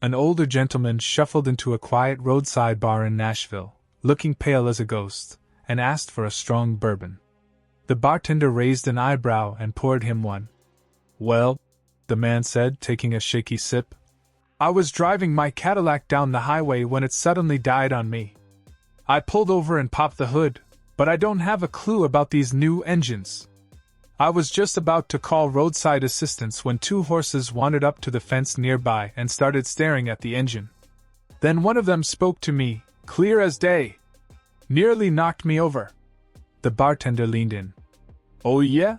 An older gentleman shuffled into a quiet roadside bar in Nashville, looking pale as a ghost, and asked for a strong bourbon. The bartender raised an eyebrow and poured him one. "Well," the man said, taking a shaky sip, "I was driving my Cadillac down the highway when it suddenly died on me. I pulled over and popped the hood, but I don't have a clue about these new engines. I was just about to call roadside assistance when two horses wandered up to the fence nearby and started staring at the engine. Then one of them spoke to me, clear as day. Nearly knocked me over." The bartender leaned in. "Oh yeah?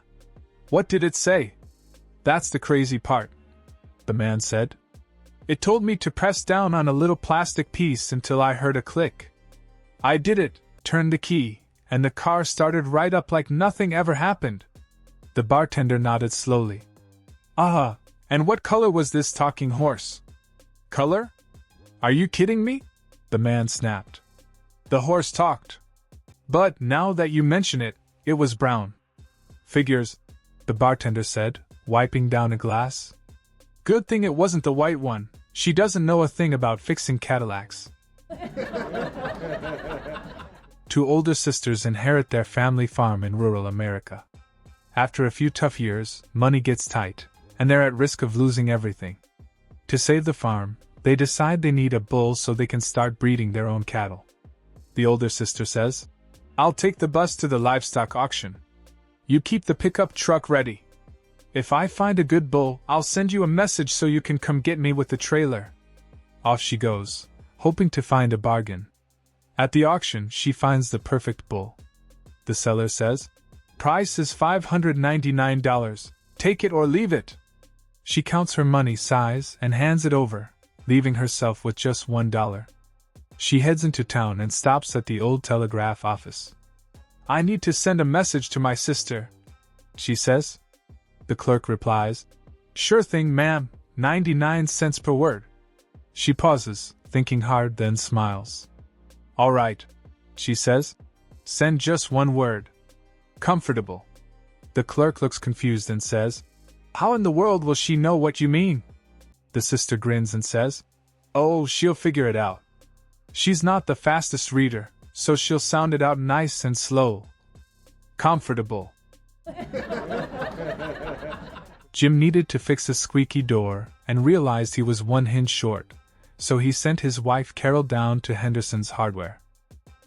What did it say?" "That's the crazy part," the man said. "It told me to press down on a little plastic piece until I heard a click. I did it, turned the key, and the car started right up like nothing ever happened." The bartender nodded slowly. "Ah, and what color was this talking horse?" "Color? Are you kidding me?" the man snapped. "The horse talked. But, now that you mention it, it was brown." "Figures," the bartender said, wiping down a glass. "Good thing it wasn't the white one. She doesn't know a thing about fixing Cadillacs." Two older sisters inherit their family farm in rural America. After a few tough years, money gets tight, and they're at risk of losing everything. To save the farm, they decide they need a bull so they can start breeding their own cattle. The older sister says, "I'll take the bus to the livestock auction. You keep the pickup truck ready. If I find a good bull, I'll send you a message so you can come get me with the trailer." Off she goes, hoping to find a bargain. At the auction, she finds the perfect bull. The seller says, "Price is $599. Take it or leave it." She counts her money, sighs, and hands it over, leaving herself with just $1. She heads into town and stops at the old telegraph office. "I need to send a message to my sister," she says. The clerk replies, "Sure thing, ma'am, 99 cents per word." She pauses, thinking hard, then smiles. "All right," she says. "Send just one word. Comfortable." The clerk looks confused and says, "How in the world will she know what you mean?" The sister grins and says, "Oh, she'll figure it out. She's not the fastest reader, so she'll sound it out nice and slow. Comfortable." Jim needed to fix a squeaky door and realized he was one hinge short, so he sent his wife Carol down to Henderson's Hardware.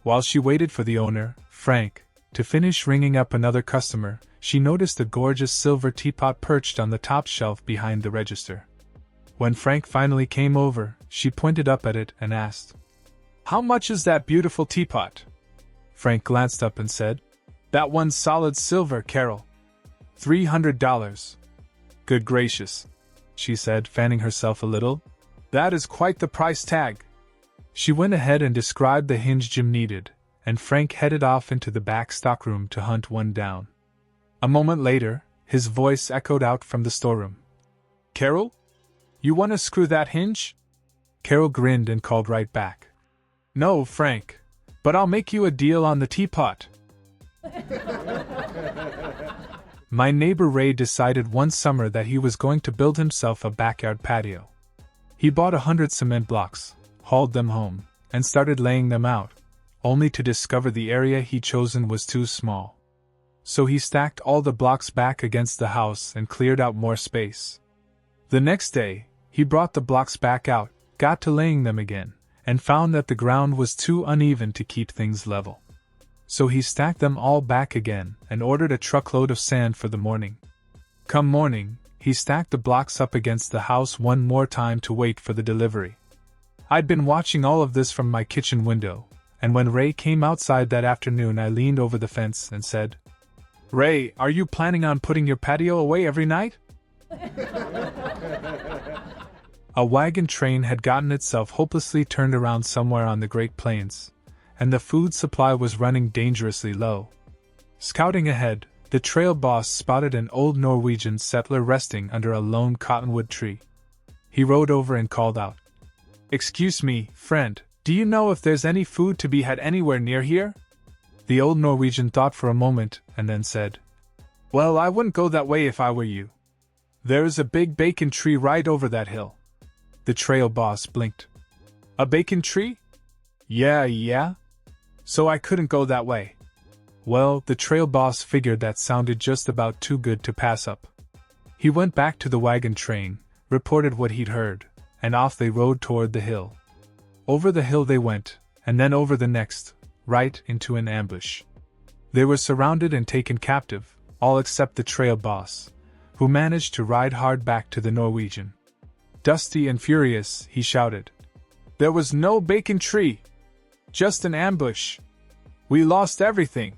While she waited for the owner, Frank, to finish ringing up another customer, she noticed a gorgeous silver teapot perched on the top shelf behind the register. When Frank finally came over, she pointed up at it and asked, "How much is that beautiful teapot?" Frank glanced up and said, "That one's solid silver, Carol. $300. "Good gracious," she said, fanning herself a little. "That is quite the price tag." She went ahead and described the hinge Jim needed, and Frank headed off into the back stockroom to hunt one down. A moment later, his voice echoed out from the storeroom. "Carol? You want to screw that hinge?" Carol grinned and called right back, "No, Frank, but I'll make you a deal on the teapot." My neighbor Ray decided one summer that he was going to build himself a backyard patio. He bought 100 cement blocks, hauled them home, and started laying them out, only to discover the area he'd chosen was too small. So he stacked all the blocks back against the house and cleared out more space. The next day, he brought the blocks back out, got to laying them again, and found that the ground was too uneven to keep things level. So he stacked them all back again and ordered a truckload of sand for the morning. Come morning, he stacked the blocks up against the house one more time to wait for the delivery. I'd been watching all of this from my kitchen window, and when Ray came outside that afternoon I leaned over the fence and said, "Ray, are you planning on putting your patio away every night?" A wagon train had gotten itself hopelessly turned around somewhere on the Great Plains, and the food supply was running dangerously low. Scouting ahead, the trail boss spotted an old Norwegian settler resting under a lone cottonwood tree. He rode over and called out, "Excuse me, friend, do you know if there's any food to be had anywhere near here?" The old Norwegian thought for a moment and then said, "Well, I wouldn't go that way if I were you. There's a big bacon tree right over that hill." The trail boss blinked. A bacon tree? Yeah. So I couldn't go that way. Well, the trail boss figured that sounded just about too good to pass up. He went back to the wagon train, reported what he'd heard, and off they rode toward the hill. Over the hill they went, and then over the next, right into an ambush. They were surrounded and taken captive, all except the trail boss, who managed to ride hard back to the Norwegian. Dusty and furious, he shouted, "There was no bacon tree! Just an ambush! We lost everything!"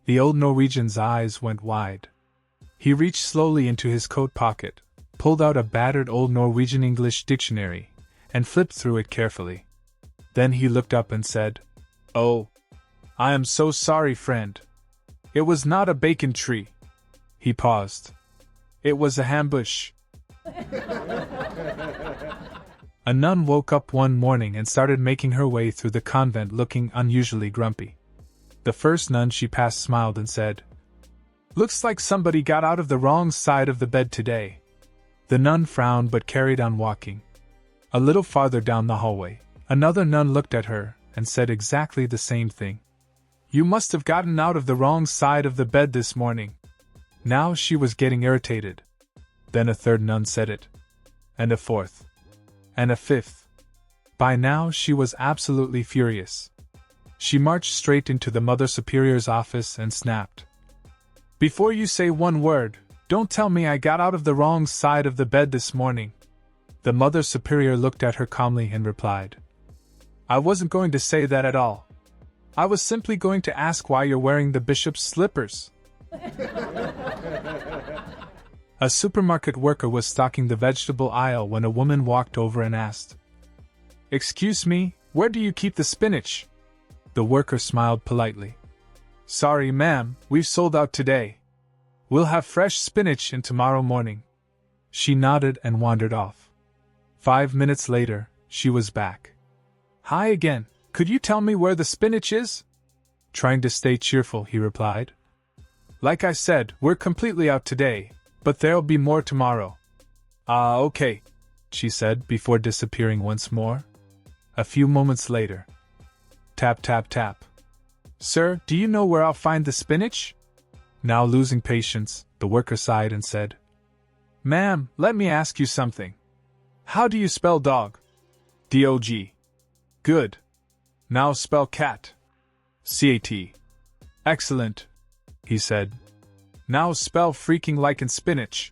The old Norwegian's eyes went wide. He reached slowly into his coat pocket, pulled out a battered old Norwegian English dictionary, and flipped through it carefully. Then he looked up and said, "Oh, I am so sorry, friend. It was not a bacon tree." He paused. "It was a ambush." A nun woke up one morning and started making her way through the convent looking unusually grumpy. The first nun she passed smiled and said, "Looks like somebody got out of the wrong side of the bed today." The nun frowned but carried on walking. A little farther down the hallway, another nun looked at her and said exactly the same thing. "You must have gotten out of the wrong side of the bed this morning." Now she was getting irritated. Then a third nun said it. And a fourth. And a fifth. By now she was absolutely furious. She marched straight into the Mother Superior's office and snapped, "Before you say one word, don't tell me I got out of the wrong side of the bed this morning." The Mother Superior looked at her calmly and replied, "I wasn't going to say that at all. I was simply going to ask why you're wearing the bishop's slippers." A supermarket worker was stocking the vegetable aisle when a woman walked over and asked, "Excuse me, where do you keep the spinach?" The worker smiled politely. "Sorry, ma'am, we've sold out today. We'll have fresh spinach in tomorrow morning." She nodded and wandered off. 5 minutes later, she was back. "Hi again, could you tell me where the spinach is?" Trying to stay cheerful, he replied. "Like I said, we're completely out today, but there'll be more tomorrow." "Ah, okay," she said before disappearing once more. A few moments later. Tap, tap, tap. "Sir, do you know where I'll find the spinach?" Now losing patience, the worker sighed and said, "Ma'am, let me ask you something. How do you spell dog?" "D-O-G. Good. Now spell cat." "C-A-T. Excellent," he said. "Now spell freaking like in spinach."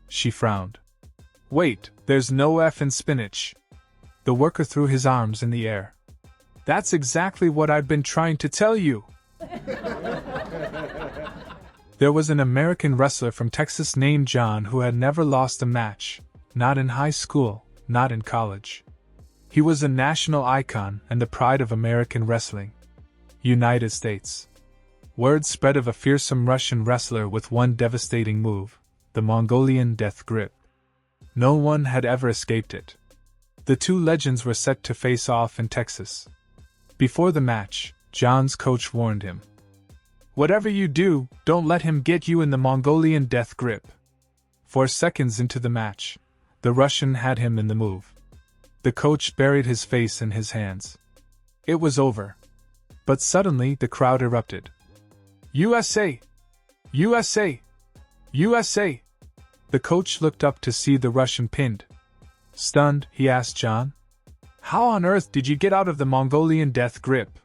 She frowned. "Wait, there's no F in spinach." The worker threw his arms in the air. "That's exactly what I've been trying to tell you." There was an American wrestler from Texas named John who had never lost a match, not in high school, not in college. He was a national icon and the pride of American wrestling. United States. Word spread of a fearsome Russian wrestler with one devastating move, the Mongolian death grip. No one had ever escaped it. The two legends were set to face off in Texas. Before the match, John's coach warned him, "Whatever you do, don't let him get you in the Mongolian death grip." 4 seconds into the match, the Russian had him in the move. The coach buried his face in his hands. It was over. But suddenly the crowd erupted. "USA! USA! USA!" The coach looked up to see the Russian pinned. Stunned, he asked John, "How on earth did you get out of the Mongolian death grip?"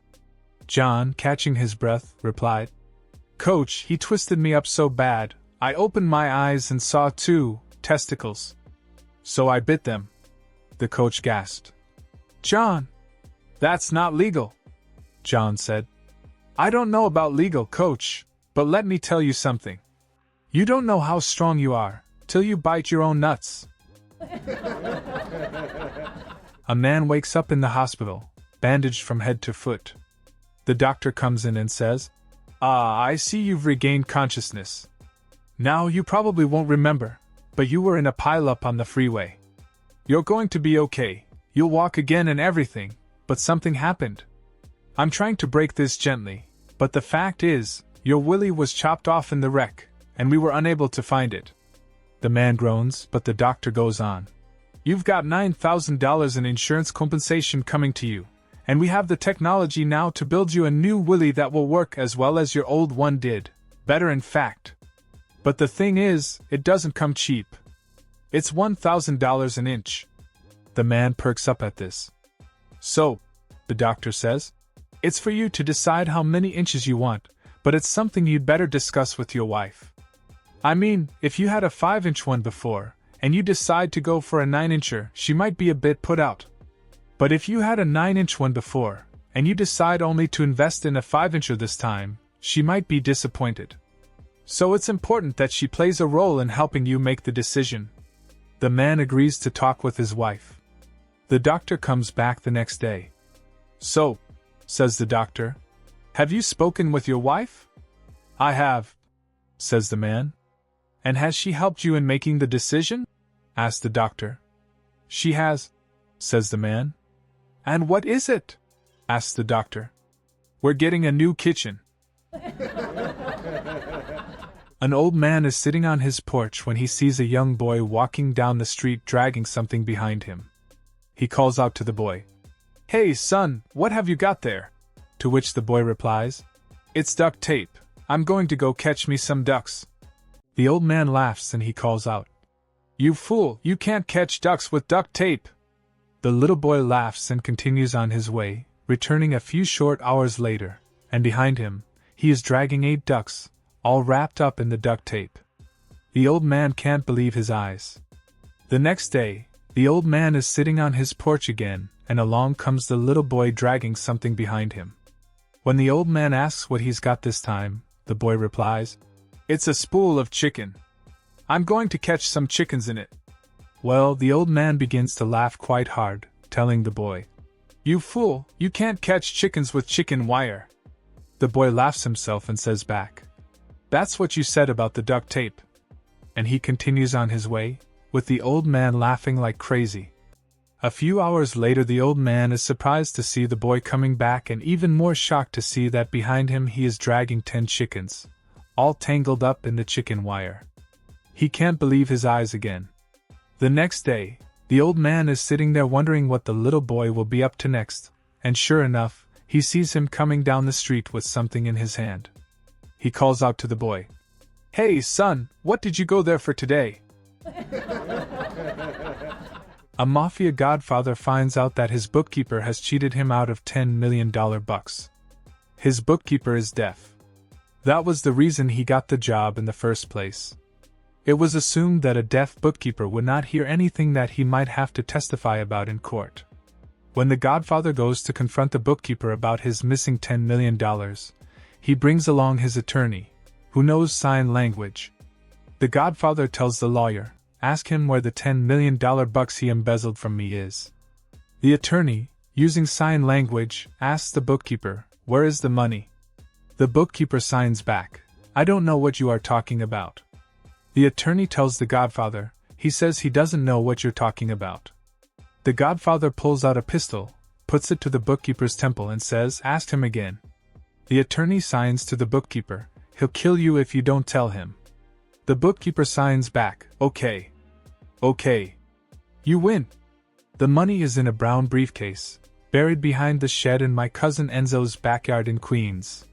John, catching his breath, replied, "Coach, he twisted me up so bad, I opened my eyes and saw 2 testicles. So I bit them." The coach gasped. "John! That's not legal," John said. "I don't know about legal, coach, but let me tell you something. You don't know how strong you are, till you bite your own nuts." A man wakes up in the hospital, bandaged from head to foot. The doctor comes in and says, "Ah, I see you've regained consciousness. Now you probably won't remember, but you were in a pileup on the freeway. You're going to be okay, you'll walk again and everything, but something happened. I'm trying to break this gently, but the fact is, your willy was chopped off in the wreck, and we were unable to find it." The man groans, but the doctor goes on. You've got $9,000 in insurance compensation coming to you, and we have the technology now to build you a new willy that will work as well as your old one did. Better, in fact. But the thing is, it doesn't come cheap. It's $1,000 an inch. The man perks up at this. So, the doctor says, it's for you to decide how many inches you want, but it's something you'd better discuss with your wife. I mean, if you had a 5-inch one before, and you decide to go for a 9-incher, she might be a bit put out. But if you had a 9-inch one before, and you decide only to invest in a 5-incher this time, she might be disappointed. So it's important that she plays a role in helping you make the decision. The man agrees to talk with his wife. The doctor comes back the next day. So, says the doctor, have you spoken with your wife? I have, says the man. And has she helped you in making the decision? Asked the doctor. She has, says the man. And what is it? Asked the doctor. We're getting a new kitchen. An old man is sitting on his porch when he sees a young boy walking down the street dragging something behind him. He calls out to the boy, "Hey, son, what have you got there?" To which the boy replies, "It's duct tape. I'm going to go catch me some ducks." The old man laughs and he calls out, "You fool, you can't catch ducks with duct tape." The little boy laughs and continues on his way, returning a few short hours later, and behind him, he is dragging 8 ducks, all wrapped up in the duct tape. The old man can't believe his eyes. The next day, the old man is sitting on his porch again, and along comes the little boy dragging something behind him. When the old man asks what he's got this time, the boy replies, "It's a spool of chicken. I'm going to catch some chickens in it." Well, the old man begins to laugh quite hard, telling the boy, "You fool, you can't catch chickens with chicken wire." The boy laughs himself and says back, "That's what you said about the duct tape." And he continues on his way, with the old man laughing like crazy. A few hours later, the old man is surprised to see the boy coming back and even more shocked to see that behind him he is dragging 10 chickens, all tangled up in the chicken wire. He can't believe his eyes again. The next day, the old man is sitting there wondering what the little boy will be up to next, and sure enough, he sees him coming down the street with something in his hand. He calls out to the boy, "Hey, son, what did you go there for today?" A mafia godfather finds out that his bookkeeper has cheated him out of $10 million bucks. His bookkeeper is deaf. That was the reason he got the job in the first place. It was assumed that a deaf bookkeeper would not hear anything that he might have to testify about in court. When the godfather goes to confront the bookkeeper about his missing $10 million, he brings along his attorney, who knows sign language. The godfather tells the lawyer, "Ask him where the $10 million bucks he embezzled from me is." The attorney, using sign language, asks the bookkeeper, "Where is the money?" The bookkeeper signs back, "I don't know what you are talking about." The attorney tells the godfather, he says he doesn't know what you're talking about. The godfather pulls out a pistol, puts it to the bookkeeper's temple and says, "Ask him again." The attorney signs to the bookkeeper, "He'll kill you if you don't tell him." The bookkeeper signs back, "Okay. Okay. You win. The money is in a brown briefcase, buried behind the shed in my cousin Enzo's backyard in Queens."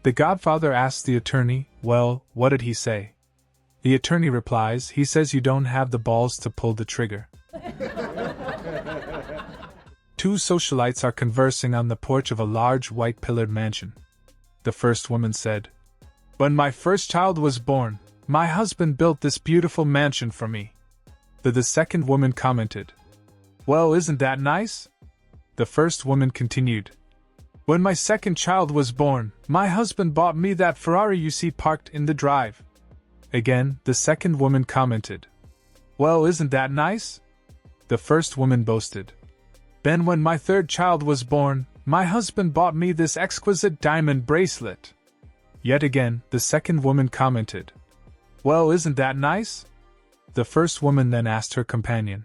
The godfather asks the attorney, "Well, what did he say?" The attorney replies, "He says you don't have the balls to pull the trigger." Two socialites are conversing on the porch of a large white-pillared mansion. The first woman said, "When my first child was born, my husband built this beautiful mansion for me." The second woman commented, "Well, isn't that nice?" The first woman continued, "When my second child was born, my husband bought me that Ferrari you see parked in the drive." Again, the second woman commented, "Well, isn't that nice?" The first woman boasted, "Then when my third child was born, my husband bought me this exquisite diamond bracelet." Yet again, the second woman commented, "Well, isn't that nice?" The first woman then asked her companion,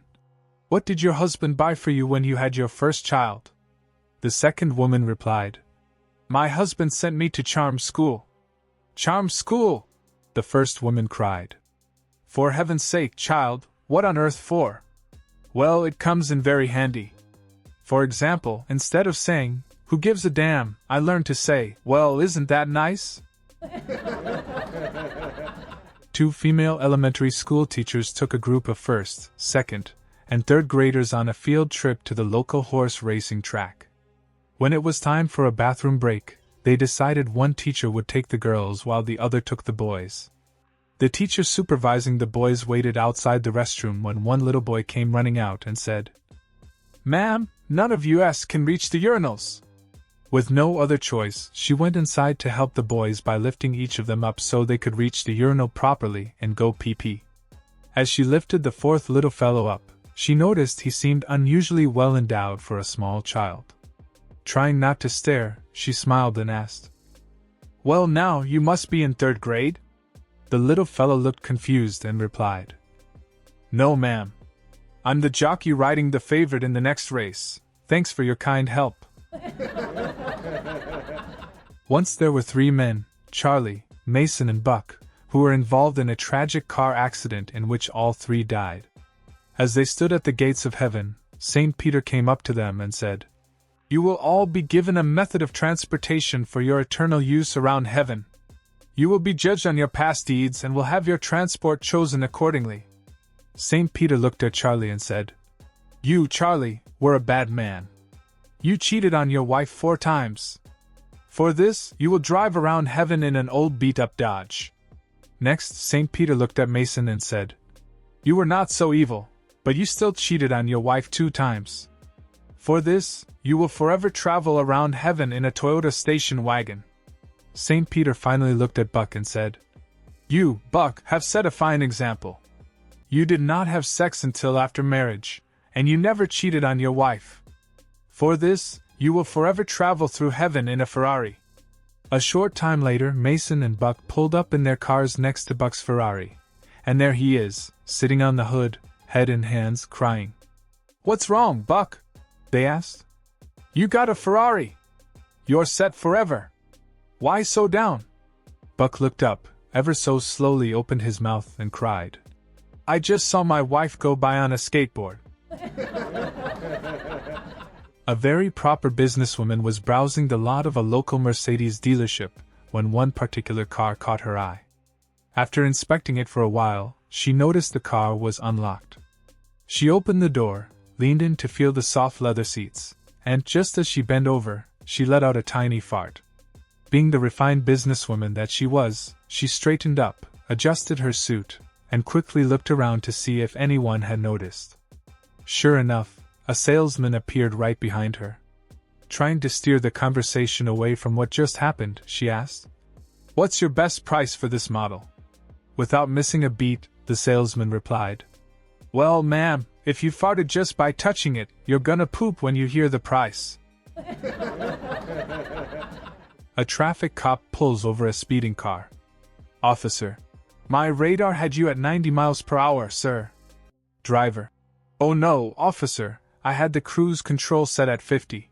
"What did your husband buy for you when you had your first child?" The second woman replied, "My husband sent me to charm school." "Charm school?" the first woman cried. "For heaven's sake, child, what on earth for?" Well, it comes in very handy. For example, instead of saying, "Who gives a damn?" I learned to say, "Well, isn't that nice?" Two female elementary school teachers took a group of first, second, and third graders on a field trip to the local horse racing track. When it was time for a bathroom break, they decided one teacher would take the girls while the other took the boys. The teacher supervising the boys waited outside the restroom when one little boy came running out and said, "Ma'am, none of us can reach the urinals." With no other choice, she went inside to help the boys by lifting each of them up so they could reach the urinal properly and go pee-pee. As she lifted the fourth little fellow up, she noticed he seemed unusually well endowed for a small child. Trying not to stare, she smiled and asked, "Well, now you must be in third grade?" The little fellow looked confused and replied, "No, ma'am. I'm the jockey riding the favorite in the next race. Thanks for your kind help." Once there were three men, Charlie, Mason and Buck, who were involved in a tragic car accident in which all three died. As they stood at the gates of heaven, St. Peter came up to them and said, "You will all be given a method of transportation for your eternal use around heaven. You will be judged on your past deeds and will have your transport chosen accordingly." St. Peter looked at Charlie and said, "You, Charlie, were a bad man. You cheated on your wife 4 times. For this, you will drive around heaven in an old beat-up Dodge." Next, St. Peter looked at Mason and said, "You were not so evil, but you still cheated on your wife 2 times. For this, you will forever travel around heaven in a Toyota station wagon." St. Peter finally looked at Buck and said, "You, Buck, have set a fine example. You did not have sex until after marriage, and you never cheated on your wife. For this, you will forever travel through heaven in a Ferrari." A short time later, Mason and Buck pulled up in their cars next to Buck's Ferrari, and there he is, sitting on the hood, head in hands, crying. "What's wrong, Buck?" they asked. "You got a Ferrari. You're set forever. Why so down?" Buck looked up, ever so slowly opened his mouth and cried, "I just saw my wife go by on a skateboard." A very proper businesswoman was browsing the lot of a local Mercedes dealership when one particular car caught her eye. After inspecting it for a while, she noticed the car was unlocked. She opened the door, leaned in to feel the soft leather seats, and just as she bent over, she let out a tiny fart. Being the refined businesswoman that she was, she straightened up, adjusted her suit, and quickly looked around to see if anyone had noticed. Sure enough, a salesman appeared right behind her. Trying to steer the conversation away from what just happened, she asked, "What's your best price for this model?" Without missing a beat, the salesman replied, "Well, ma'am, if you farted just by touching it, you're gonna poop when you hear the price." A traffic cop pulls over a speeding car. "Officer, my radar had you at 90 miles per hour, sir." Driver, "Oh no, officer, I had the cruise control set at 50.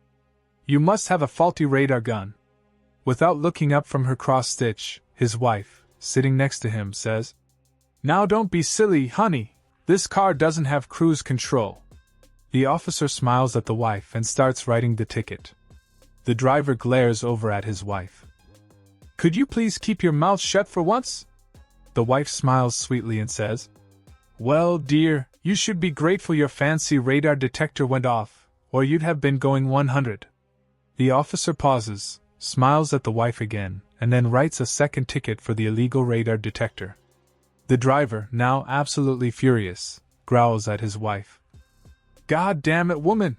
You must have a faulty radar gun." Without looking up from her cross-stitch, his wife, sitting next to him, says, "Now don't be silly, honey. This car doesn't have cruise control." The officer smiles at the wife and starts writing the ticket. The driver glares over at his wife. "Could you please keep your mouth shut for once?" The wife smiles sweetly and says, "Well, dear, you should be grateful your fancy radar detector went off, or you'd have been going 100. The officer pauses, smiles at the wife again, and then writes a second ticket for the illegal radar detector. The driver, now absolutely furious, growls at his wife. "God damn it, woman!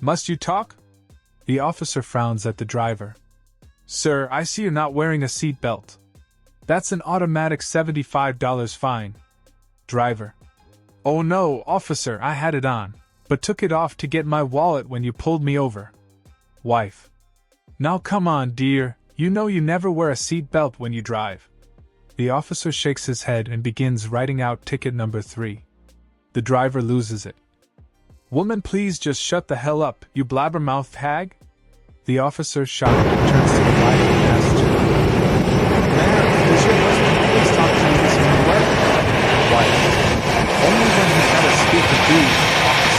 Must you talk?" The officer frowns at the driver. "Sir, I see you're not wearing a seat belt. That's an automatic $75 fine." Driver, "Oh no, officer, I had it on, but took it off to get my wallet when you pulled me over." Wife, "Now come on, dear, you know you never wear a seat belt when you drive." The officer shakes his head and begins writing out ticket number 3. The driver loses it. "Woman, please just shut the hell up, you blabbermouthed hag." The officer shocked turns to the wife and asks, "Ma'am, does your husband always talk to you this way?" Wife, "Only when he's got a speak to do, officer."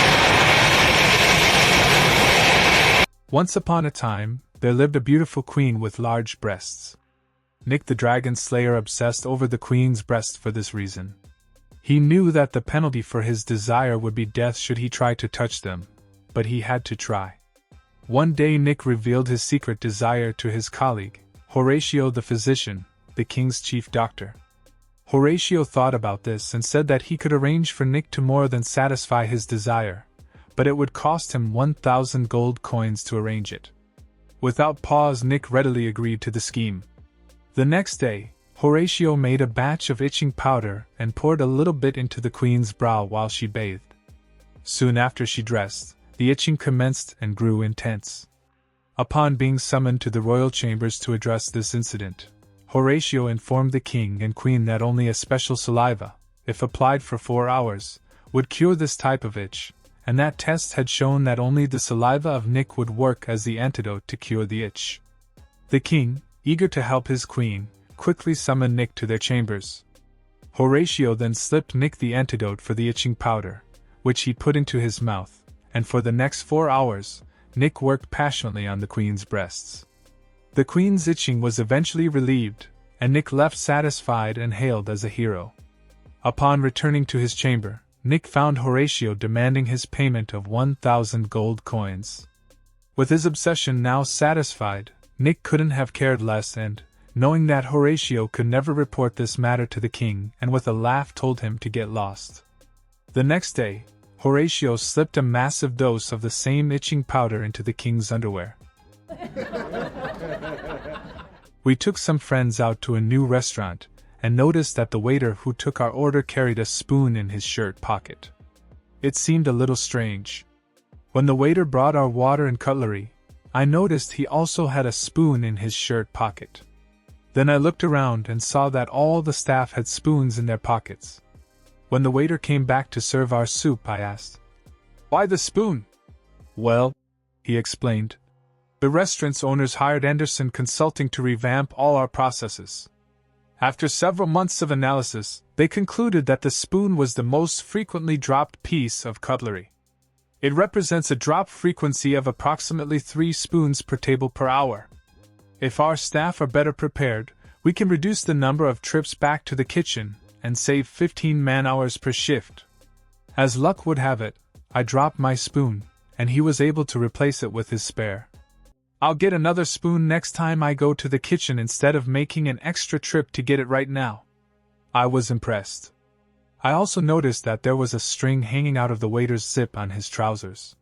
Once upon a time, there lived a beautiful queen with large breasts. Nick the Dragon Slayer obsessed over the queen's breasts for this reason. He knew that the penalty for his desire would be death should he try to touch them, but he had to try. One day Nick revealed his secret desire to his colleague, Horatio the physician, the king's chief doctor. Horatio thought about this and said that he could arrange for Nick to more than satisfy his desire, but it would cost him 1,000 gold coins to arrange it. Without pause, Nick readily agreed to the scheme. The next day, Horatio made a batch of itching powder and poured a little bit into the queen's brow while she bathed. Soon after she dressed, the itching commenced and grew intense. Upon being summoned to the royal chambers to address this incident, Horatio informed the king and queen that only a special saliva, if applied for 4 hours, would cure this type of itch, and that tests had shown that only the saliva of Nick would work as the antidote to cure the itch. The king, eager to help his queen, quickly summoned Nick to their chambers. Horatio then slipped Nick the antidote for the itching powder, which he put into his mouth, and for the next 4 hours, Nick worked passionately on the queen's breasts. The queen's itching was eventually relieved, and Nick left satisfied and hailed as a hero. Upon returning to his chamber, Nick found Horatio demanding his payment of 1,000 gold coins. With his obsession now satisfied, Nick couldn't have cared less and, knowing that Horatio could never report this matter to the king, and with a laugh told him to get lost. The next day, Horatio slipped a massive dose of the same itching powder into the king's underwear. We took some friends out to a new restaurant, and noticed that the waiter who took our order carried a spoon in his shirt pocket. It seemed a little strange. When the waiter brought our water and cutlery, I noticed he also had a spoon in his shirt pocket. Then I looked around and saw that all the staff had spoons in their pockets. When the waiter came back to serve our soup, I asked, "Why the spoon?" "Well," he explained, "the restaurant's owners hired Anderson Consulting to revamp all our processes. After several months of analysis, they concluded that the spoon was the most frequently dropped piece of cutlery. It represents a drop frequency of approximately 3 spoons per table per hour. If our staff are better prepared, we can reduce the number of trips back to the kitchen and save 15 man-hours per shift." As luck would have it, I dropped my spoon, and he was able to replace it with his spare. "I'll get another spoon next time I go to the kitchen instead of making an extra trip to get it right now." I was impressed. I also noticed that there was a string hanging out of the waiter's zip on his trousers.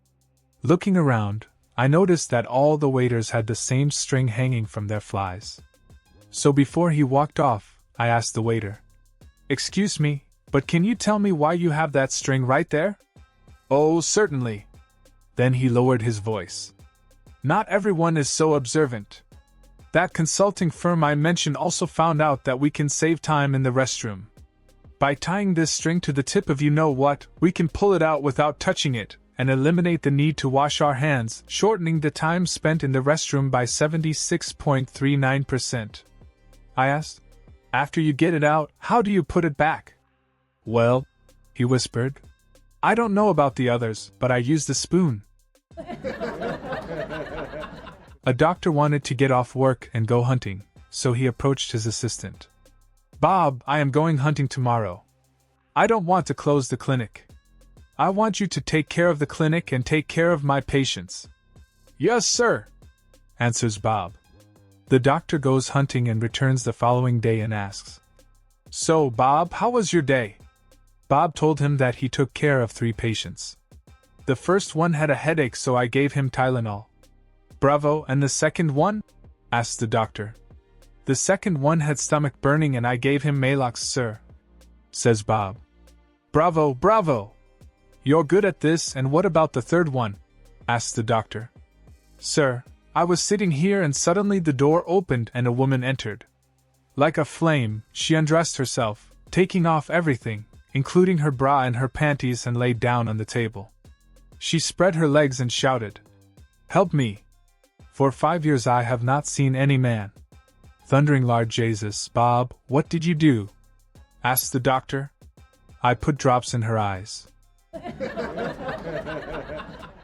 Looking around, I noticed that all the waiters had the same string hanging from their flies. So before he walked off, I asked the waiter, "Excuse me, but can you tell me why you have that string right there?" "Oh, certainly." Then he lowered his voice. "Not everyone is so observant. That consulting firm I mentioned also found out that we can save time in the restroom. By tying this string to the tip of you-know-what, we can pull it out without touching it, and eliminate the need to wash our hands, shortening the time spent in the restroom by 76.39%. I asked, "After you get it out, how do you put it back?" "Well," he whispered, "I don't know about the others, but I use the spoon." A doctor wanted to get off work and go hunting, so he approached his assistant. "Bob, I am going hunting tomorrow. I don't want to close the clinic. I want you to take care of the clinic and take care of my patients." "Yes, sir," answers Bob. The doctor goes hunting and returns the following day and asks, "So, Bob, how was your day?" Bob told him that he took care of 3 patients. The first one had a headache, so I gave him Tylenol. "Bravo, and the second one?" asked the doctor. "The second one had stomach burning and I gave him Maalox, sir," says Bob. "Bravo, bravo! You're good at this, and what about the third one?" asked the doctor. "Sir, I was sitting here and suddenly the door opened and a woman entered. Like a flame, she undressed herself, taking off everything, including her bra and her panties, and laid down on the table. She spread her legs and shouted, 'Help me! For 5 years I have not seen any man.'" "Thundering Lord Jesus, Bob, what did you do?" asked the doctor. "I put drops in her eyes."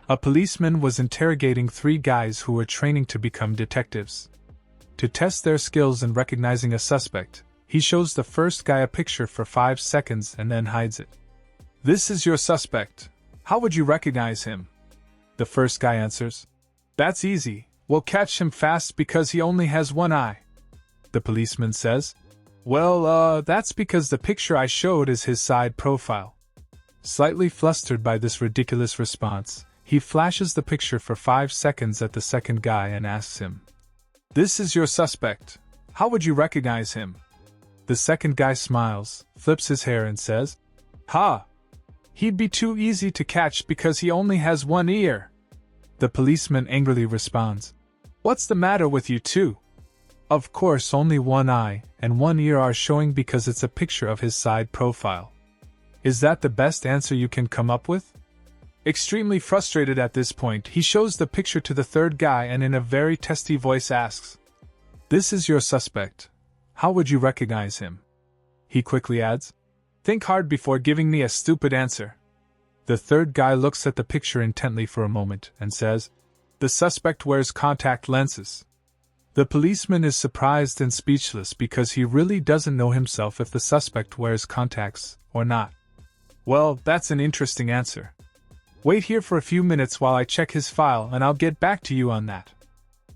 A policeman was interrogating 3 guys who were training to become detectives. To test their skills in recognizing a suspect, he shows the first guy a picture for 5 seconds and then hides it. "This is your suspect. How would you recognize him?" The first guy answers. "That's easy. We'll catch him fast because he only has one eye." The policeman says. "Well, that's because the picture I showed is his side profile." Slightly flustered by this ridiculous response, he flashes the picture for 5 seconds at the second guy and asks him, "This is your suspect. How would you recognize him?" The second guy smiles, flips his hair and says, "Ha! He'd be too easy to catch because he only has one ear." The policeman angrily responds, "What's the matter with you two? Of course only one eye and one ear are showing because it's a picture of his side profile. Is that the best answer you can come up with?" Extremely frustrated at this point, he shows the picture to the third guy and in a very testy voice asks, "This is your suspect. How would you recognize him?" He quickly adds, "Think hard before giving me a stupid answer." The third guy looks at the picture intently for a moment and says, "The suspect wears contact lenses." The policeman is surprised and speechless because he really doesn't know himself if the suspect wears contacts or not. "Well, that's an interesting answer. Wait here for a few minutes while I check his file and I'll get back to you on that."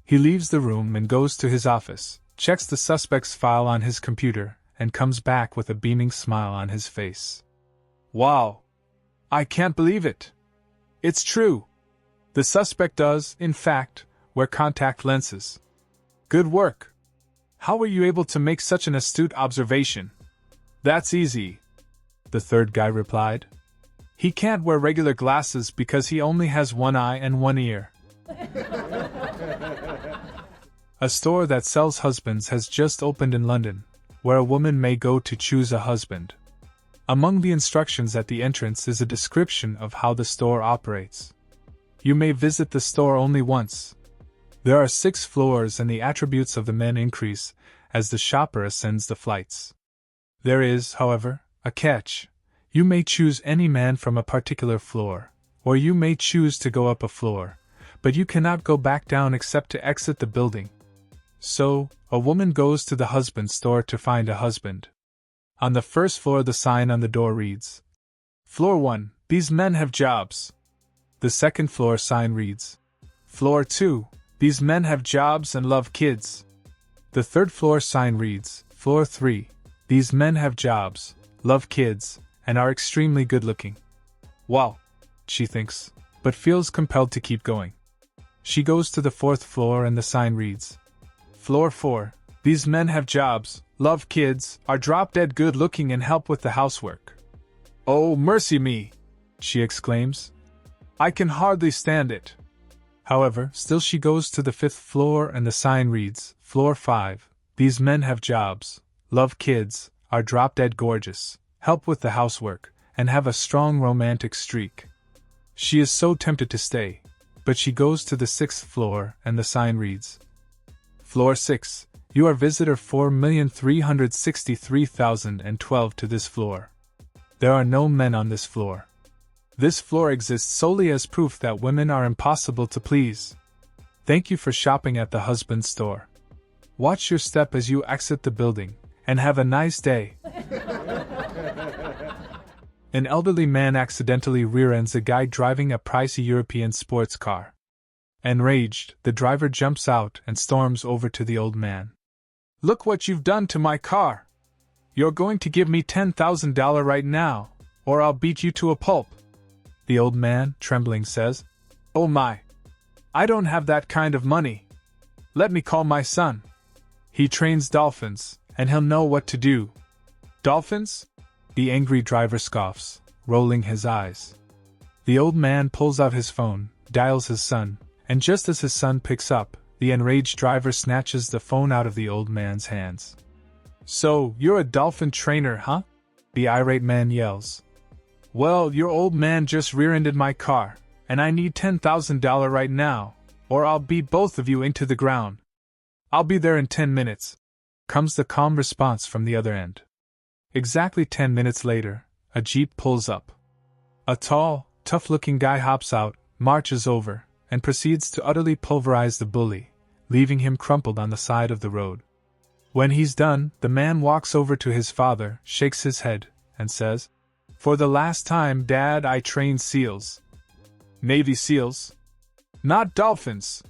He leaves the room and goes to his office, checks the suspect's file on his computer, and comes back with a beaming smile on his face. "Wow! I can't believe it! It's true! The suspect does, in fact, wear contact lenses. Good work! How were you able to make such an astute observation?" "That's easy," the third guy replied. "He can't wear regular glasses because he only has one eye and one ear." A store that sells husbands has just opened in London, where a woman may go to choose a husband. Among the instructions at the entrance is a description of how the store operates. You may visit the store only once. There are 6 floors and the attributes of the men increase as the shopper ascends the flights. There is, however, a catch. You may choose any man from a particular floor, or you may choose to go up a floor, but you cannot go back down except to exit the building. So, a woman goes to the husband's store to find a husband. On the first floor the sign on the door reads, "Floor 1, these men have jobs." The second floor sign reads, "Floor 2, these men have jobs and love kids." The third floor sign reads, "Floor 3, these men have jobs, love kids, and are extremely good looking." Wow, she thinks, but feels compelled to keep going. She goes to the 4th floor and the sign reads, "Floor 4, these men have jobs, love kids, are drop-dead good-looking and help with the housework." "Oh, mercy me!" she exclaims. "I can hardly stand it." However, still she goes to the 5th floor and the sign reads, "Floor 5, these men have jobs, love kids, are drop-dead gorgeous, help with the housework, and have a strong romantic streak." She is so tempted to stay, but she goes to the 6th floor and the sign reads, "Floor 6, you are visitor 4,363,012 to this floor. There are no men on this floor. This floor exists solely as proof that women are impossible to please. Thank you for shopping at the husband's store. Watch your step as you exit the building, and have a nice day." An elderly man accidentally rear-ends a guy driving a pricey European sports car. Enraged, the driver jumps out and storms over to the old man. "Look what you've done to my car! You're going to give me $10,000 right now, or I'll beat you to a pulp." The old man, trembling, says, "Oh my! I don't have that kind of money. Let me call my son. He trains dolphins, and he'll know what to do." "Dolphins?" the angry driver scoffs, rolling his eyes. The old man pulls out his phone, dials his son, and just as his son picks up, the enraged driver snatches the phone out of the old man's hands. "So, you're a dolphin trainer, huh?" the irate man yells. "Well, your old man just rear-ended my car, and I need $10,000 right now, or I'll beat both of you into the ground." "I'll be there in 10 minutes, comes the calm response from the other end. Exactly 10 minutes later, a Jeep pulls up. A tall, tough-looking guy hops out, marches over, and proceeds to utterly pulverize the bully, leaving him crumpled on the side of the road. When he's done, the man walks over to his father, shakes his head, and says, "For the last time, Dad, I train seals. Navy SEALs. Not dolphins."